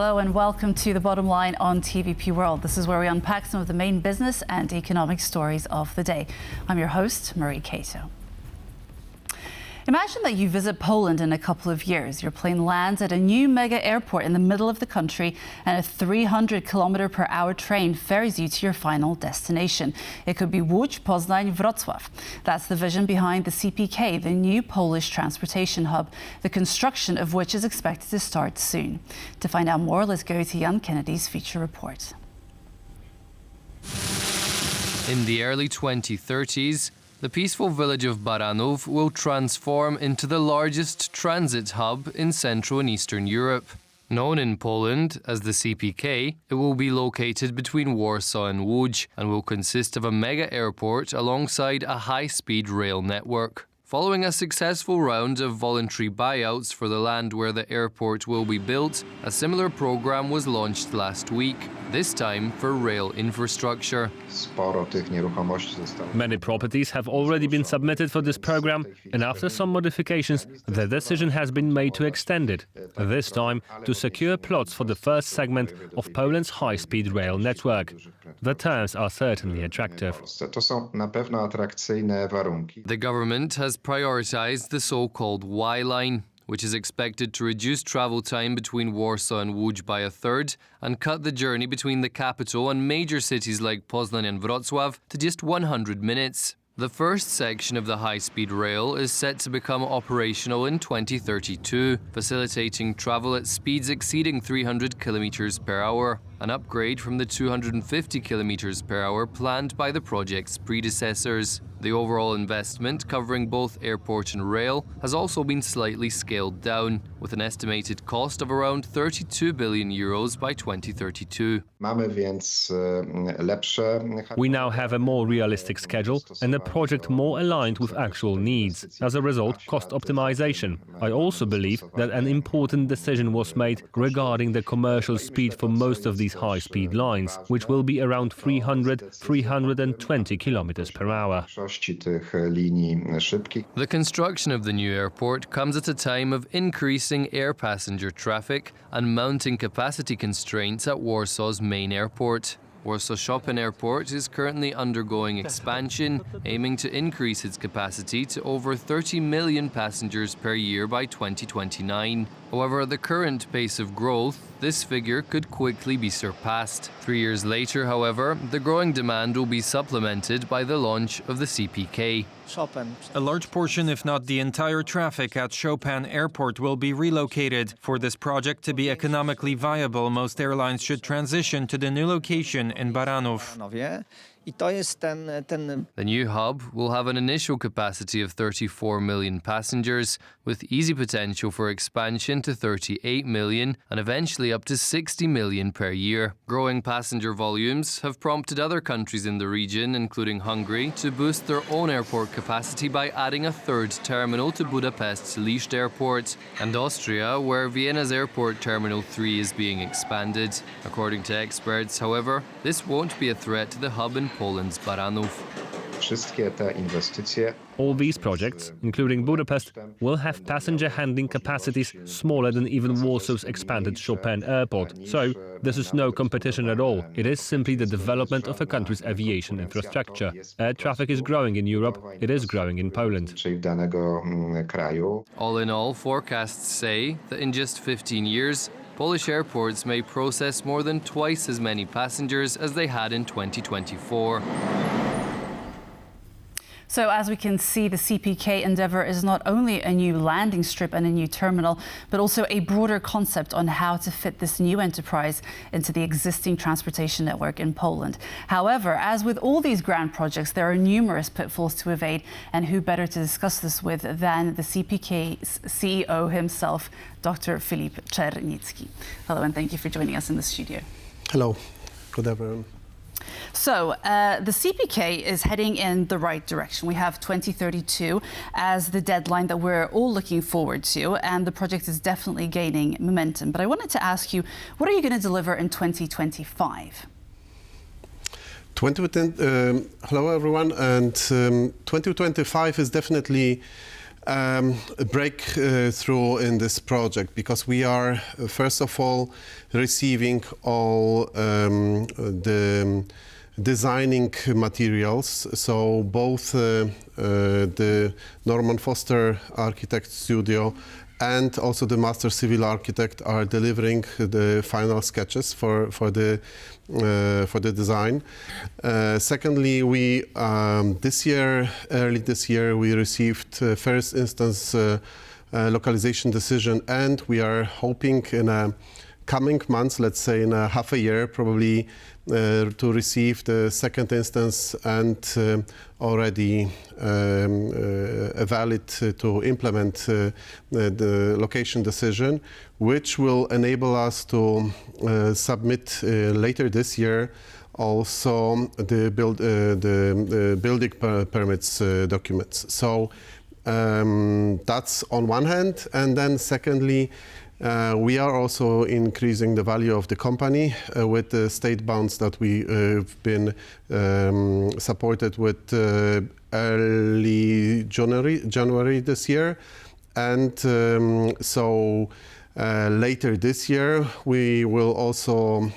Hello and welcome to The Bottom Line on TVP World. This is where we unpack some of the main business and economic stories of the day. I'm your host, Marie Cato. Imagine that you visit Poland in a couple of years. Your plane lands at a new mega airport in the middle of the country and a 300-kilometer-per-hour train ferries you to your final destination. It could be Łódź, Poznań, Wrocław. That's the vision behind the CPK, the new Polish transportation hub, the construction of which is expected to start soon. To find out more, let's go to Jan Kennedy's feature report. In the early 2030s, the peaceful village of Baranów will transform into the largest transit hub in Central and Eastern Europe. Known in Poland as the CPK, it will be located between Warsaw and Łódź and will consist of a mega airport alongside a high-speed rail network. Following a successful round of voluntary buyouts for the land where the airport will be built, a similar program was launched last week, this time for rail infrastructure. Many properties have already been submitted for this program, and after some modifications, the decision has been made to extend it, this time to secure plots for the first segment of Poland's high-speed rail network. The terms are certainly attractive. The government has prioritized the so-called Y line, which is expected to reduce travel time between Warsaw and Łódź by a third and cut the journey between the capital and major cities like Poznań and Wrocław to just 100 minutes. The first section of the high-speed rail is set to become operational in 2032, facilitating travel at speeds exceeding 300 kilometers per hour, an upgrade from the 250 kilometers per hour planned by the project's predecessors. The overall investment, covering both airport and rail, has also been slightly scaled down, with an estimated cost of around 32 billion euros by 2032. We now have a more realistic schedule and a project more aligned with actual needs. As a result, cost optimization. I also believe that an important decision was made regarding the commercial speed for most of these high-speed lines, which will be around 320 kilometers per hour. The construction of the new airport comes at a time of increasing air passenger traffic and mounting capacity constraints at Warsaw's main airport. Warsaw Chopin Airport is currently undergoing expansion, aiming to increase its capacity to over 30 million passengers per year by 2029. However, at the current pace of growth, this figure could quickly be surpassed. 3 years later, however, the growing demand will be supplemented by the launch of the CPK. A large portion, if not the entire traffic at Chopin Airport will be relocated. For this project to be economically viable, most airlines should transition to the new location in Baranów. The new hub will have an initial capacity of 34 million passengers, with easy potential for expansion to 38 million and eventually up to 60 million per year. Growing passenger volumes have prompted other countries in the region, including Hungary, to boost their own airport capacity by adding a third terminal to Budapest's Liszt Airport, and Austria, where Vienna's Airport Terminal 3 is being expanded. According to experts, however, this won't be a threat to the hub in Poland's Baranów. All these projects, including Budapest, will have passenger handling capacities smaller than even Warsaw's expanded Chopin Airport. So, this is no competition at all. It is simply the development of a country's aviation infrastructure. Air traffic is growing in Europe. It is growing in Poland. All in all, forecasts say that in just 15 years, Polish airports may process more than twice as many passengers as they had in 2024. So as we can see, the CPK endeavour is not only a new landing strip and a new terminal, but also a broader concept on how to fit this new enterprise into the existing transportation network in Poland. However, as with all these grand projects, there are numerous pitfalls to evade, and who better to discuss this with than the CPK's CEO himself, Dr. Filip Czernicki. Hello, and thank you for joining us in the studio. Hello, good afternoon. So the CPK is heading in the right direction. We have 2032 as the deadline that we're all looking forward to, and the project is definitely gaining momentum. But I wanted to ask you, what are you going to deliver in 2025? Hello, everyone. And 2025 is definitely a breakthrough in this project, because we are, first of all, receiving all the designing materials. So both the Norman Foster Architect Studio and also the Master Civil Architect are delivering the final sketches for the design. Secondly, we early this year, we received first instance localization decision, and we are hoping in a coming months, let's say in a half a year, probably to receive the second instance and already valid to implement the location decision, which will enable us to submit later this year also the building permits documents. So that's on one hand, and then secondly, we are also increasing the value of the company with the state bonds that we have been supported with early January this year. And so later this year, we will also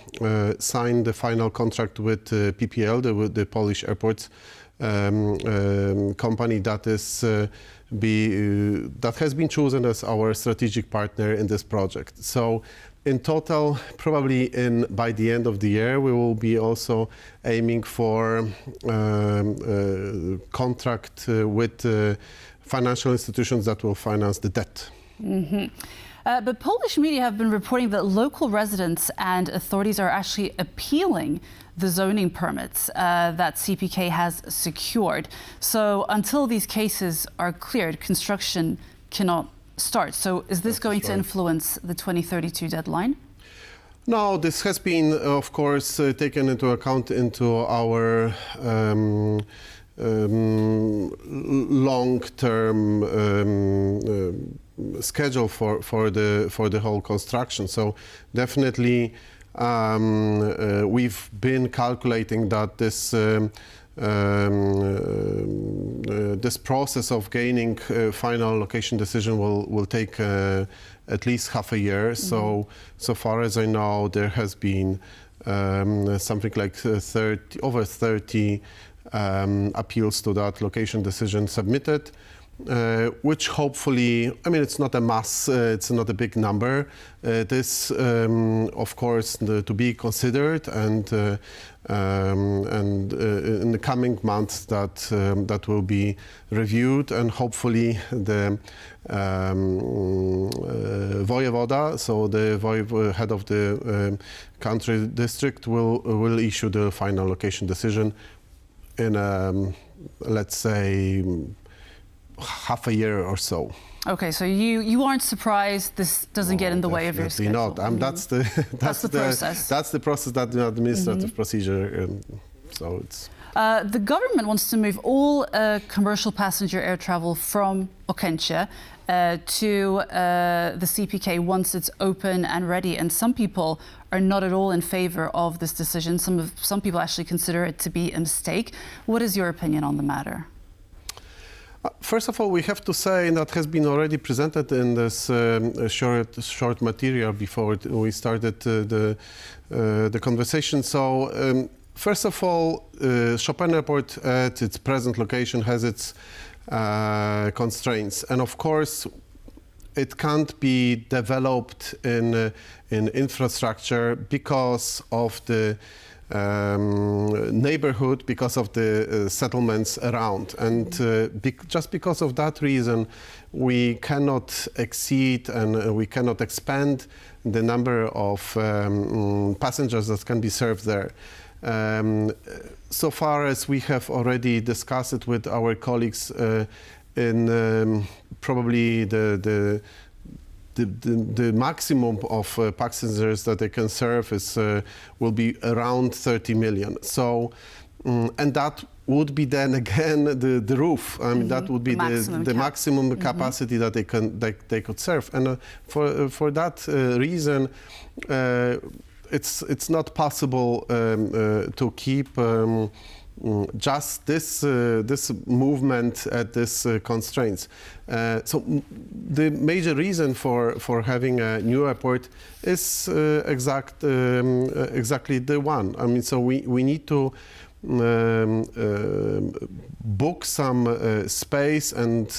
sign the final contract with PPL, the Polish airports company that is that has been chosen as our strategic partner in this project. So in total, probably by the end of the year, we will be also aiming for contract with financial institutions that will finance the debt. Mm-hmm. But Polish media have been reporting that local residents and authorities are actually appealing the zoning permits that CPK has secured. So until these cases are cleared, construction cannot start. So is this going to influence the 2032 deadline? No, this has been, of course, taken into account into our long-term schedule for the whole construction. So definitely we've been calculating that this this process of gaining final location decision will take at least half a year. Mm-hmm. So far as I know, there has been something like over 30 appeals to that location decision submitted. Which hopefully, I mean, it's not a mass, it's not a big number. It is, of course, to be considered, and in the coming months that will be reviewed, and hopefully the voivoda, so the head of the country district, will issue the final location decision in, let's say, half a year or so. Okay, so you aren't surprised this doesn't get in the way of your schedule? Not. That's the process. That's the process, that the administrative procedure. So it's. The government wants to move all commercial passenger air travel from Okęcie to the CPK once it's open and ready. And some people are not at all in favor of this decision. Some people actually consider it to be a mistake. What is your opinion on the matter? First of all, we have to say that has been already presented in this short material before we started the conversation. So, first of all, Chopin Airport at its present location has its constraints, and of course, it can't be developed in infrastructure because of the neighborhood, because of the settlements around, and just because of that reason, we cannot exceed and we cannot expand the number of passengers that can be served there. So far as we have already discussed it with our colleagues in probably the maximum of passengers that they can serve will be around 30 million. So, and that would be then again the roof. I mean, that would be the maximum capacity that they could serve. And for that reason, it's not possible to keep just this movement at this constraints. So the major reason for having a new airport is exactly the one. I mean, so we need to book some space and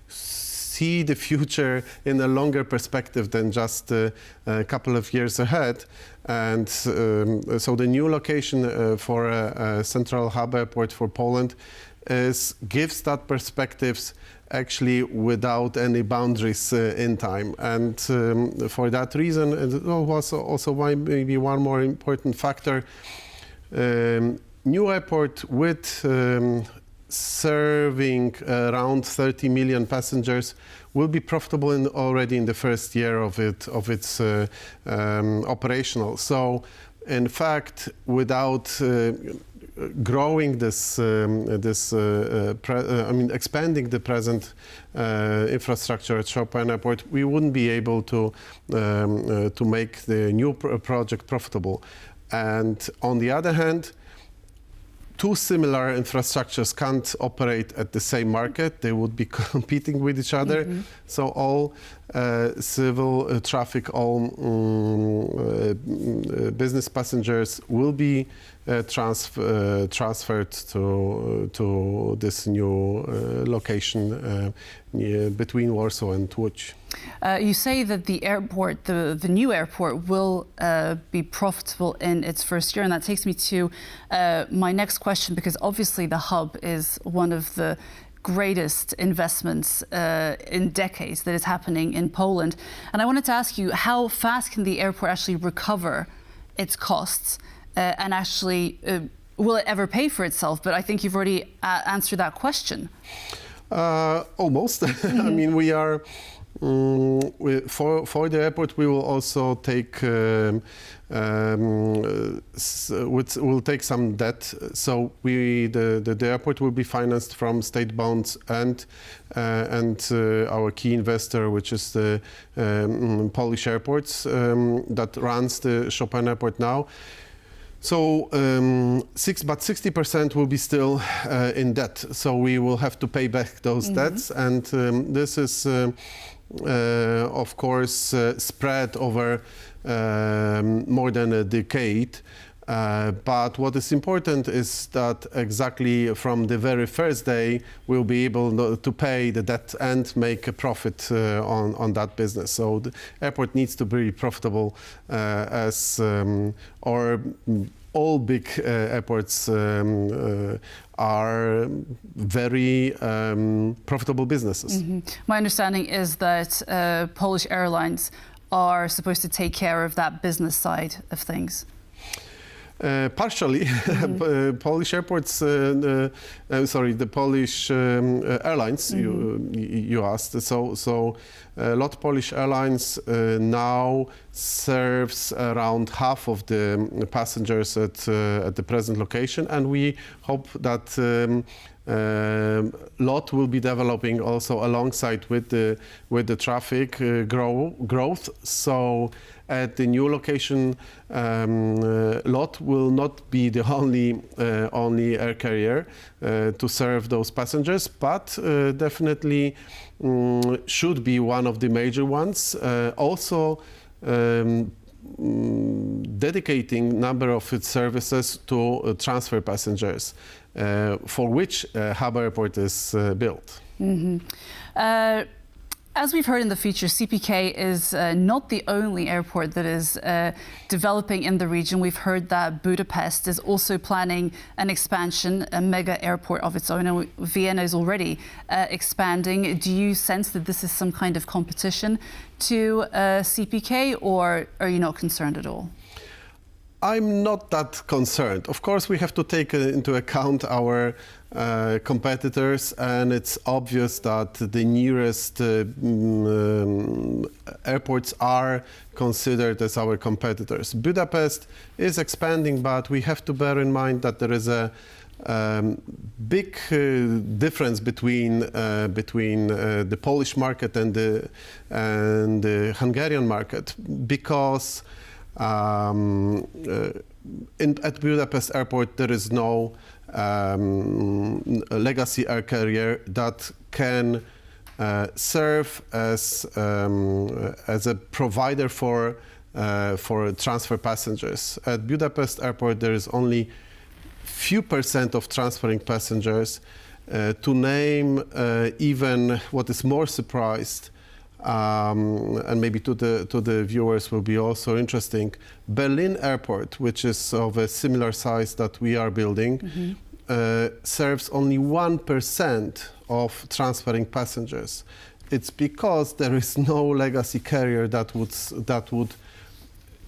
see the future in a longer perspective than just a couple of years ahead. And so the new location for a central hub airport for Poland gives that perspectives actually without any boundaries in time. And for that reason, it was also maybe one more important factor. New airport with serving around 30 million passengers will be profitable already in the first year of its operational. So, in fact, without growing expanding the present infrastructure at Chopin Airport, we wouldn't be able to make the new project profitable. And on the other hand, two similar infrastructures can't operate at the same market. They would be competing with each other. Mm-hmm. So all civil traffic, all business passengers will be transferred to this new location between Warsaw and Łódź. You say that the airport, the new airport, will be profitable in its first year, and that takes me to my next question, because obviously the hub is one of the greatest investments in decades that is happening in Poland. And I wanted to ask you, how fast can the airport actually recover its costs and actually, will it ever pay for itself? But I think you've already answered that question. Almost. Mm-hmm. I mean, we are... for the airport, we will also take we'll take some debt. So the airport will be financed from state bonds and our key investor, which is the Polish Airports that runs the Chopin Airport now. So, but 60% will be still in debt. So we will have to pay back those debts, and this is. Of course, spread over more than a decade. But what is important is that exactly from the very first day, we'll be able to pay the debt and make a profit on that business. So the airport needs to be profitable all big airports are very profitable businesses. Mm-hmm. My understanding is that Polish airlines are supposed to take care of that business side of things. Partially. Mm-hmm. Polish airports, the Polish airlines, you asked. So LOT Polish Airlines now serves around half of the passengers at the present location, and we hope that LOT will be developing also alongside with the traffic growth. So at the new location, LOT will not be the only air carrier to serve those passengers, but definitely should be one of the major ones. Also dedicating number of its services to transfer passengers, for which hub airport is built. Mm-hmm. As we've heard in the feature, CPK is not the only airport that is developing in the region. We've heard that Budapest is also planning an expansion, a mega airport of its own, and Vienna is already expanding. Do you sense that this is some kind of competition to CPK, or are you not concerned at all? I'm not that concerned. Of course, we have to take into account our competitors, and it's obvious that the nearest airports are considered as our competitors. Budapest is expanding, but we have to bear in mind that there is a big difference between the Polish market and the Hungarian market, because at Budapest Airport, there is no legacy air carrier that can serve as a provider for transfer passengers. At Budapest Airport, there is only few percent of transferring passengers. To name even what is more surprised, and maybe to the viewers will be also interesting, Berlin Airport, which is of a similar size that we are building, serves only 1% of transferring passengers. It's because there is no legacy carrier that would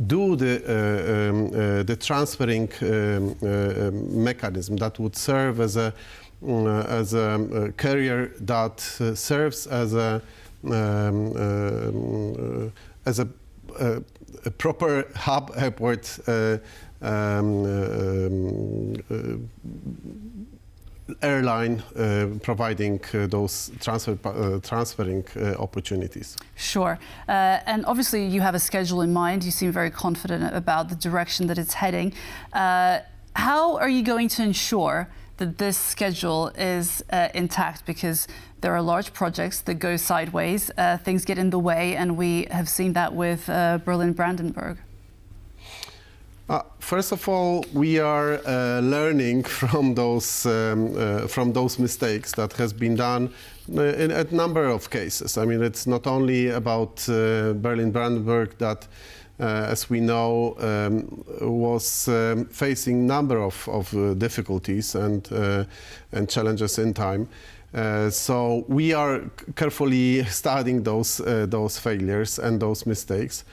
do the transferring mechanism, that would serve as a carrier that serves as a proper hub airport airline providing those transferring opportunities. Sure. And obviously you have a schedule in mind. You seem very confident about the direction that it's heading. How are you going to ensure that this schedule is intact? Because there are large projects that go sideways, things get in the way, and we have seen that with Berlin-Brandenburg. First of all, we are learning from those mistakes that has been done in a number of cases. I mean, it's not only about Berlin-Brandenburg that, as we know, was facing number of difficulties and challenges in time. So we are carefully studying those failures and those mistakes.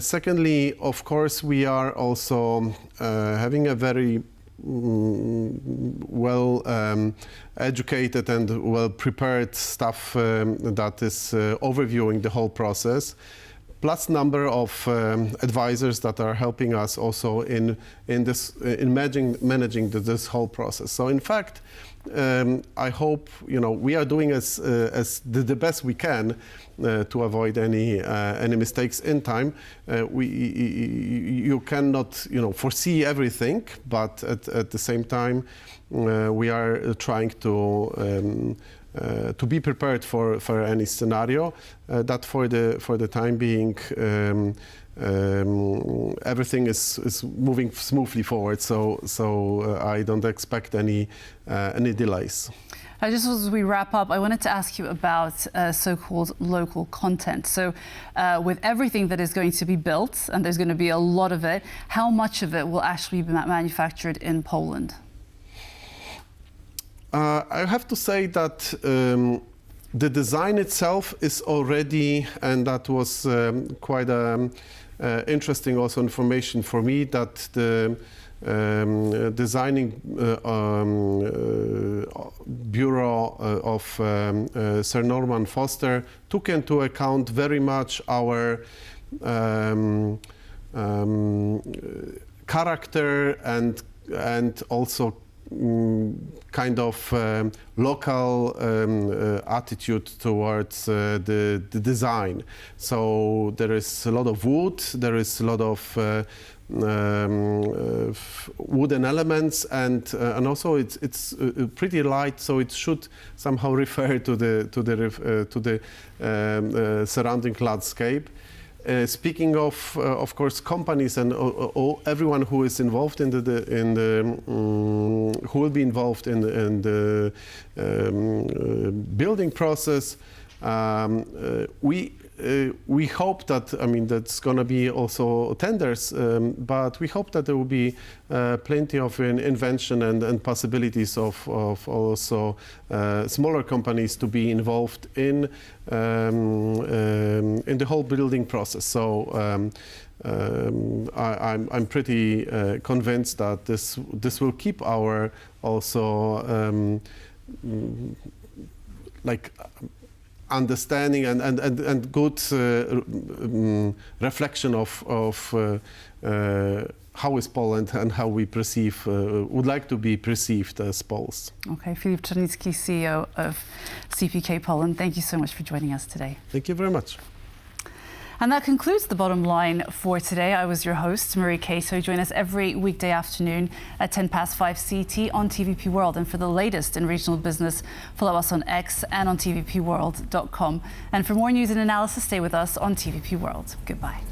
Secondly, of course, we are also having a very well educated and well prepared staff that is overviewing the whole process, plus number of advisors that are helping us also in managing this whole process. So in fact, I hope we are doing as the best we can to avoid any mistakes in time. You cannot foresee everything, but at the same time we are trying to be prepared for any scenario. That for the time being everything is moving smoothly forward. So I don't expect any delays. Just as we wrap up, I wanted to ask you about so-called local content. So with everything that is going to be built, and there's going to be a lot of it, how much of it will actually be manufactured in Poland? I have to say that the design itself is already, and that was quite interesting also information for me, that the designing bureau of Sir Norman Foster took into account very much our character and also kind of local attitude towards the design. So there is a lot of wood, there is a lot of wooden elements, and also it's pretty light, so it should somehow refer to the surrounding landscape. Speaking of course, companies and everyone who is involved who will be involved in the building process, we hope that, I mean, that's going to be also tenders, but we hope that there will be plenty of invention and possibilities of also smaller companies to be involved in the whole building process. So I'm pretty convinced that this will keep our also like understanding and good reflection of how is Poland and how we perceive, would like to be perceived as Poles. Okay, Filip Czernicki, CEO of CPK Poland, thank you so much for joining us today. Thank you very much. And that concludes The Bottom Line for today. I was your host, Marie Cato. Join us every weekday afternoon at 5:10 CT on TVP World. And for the latest in regional business, follow us on X and on tvpworld.com. And for more news and analysis, stay with us on TVP World. Goodbye.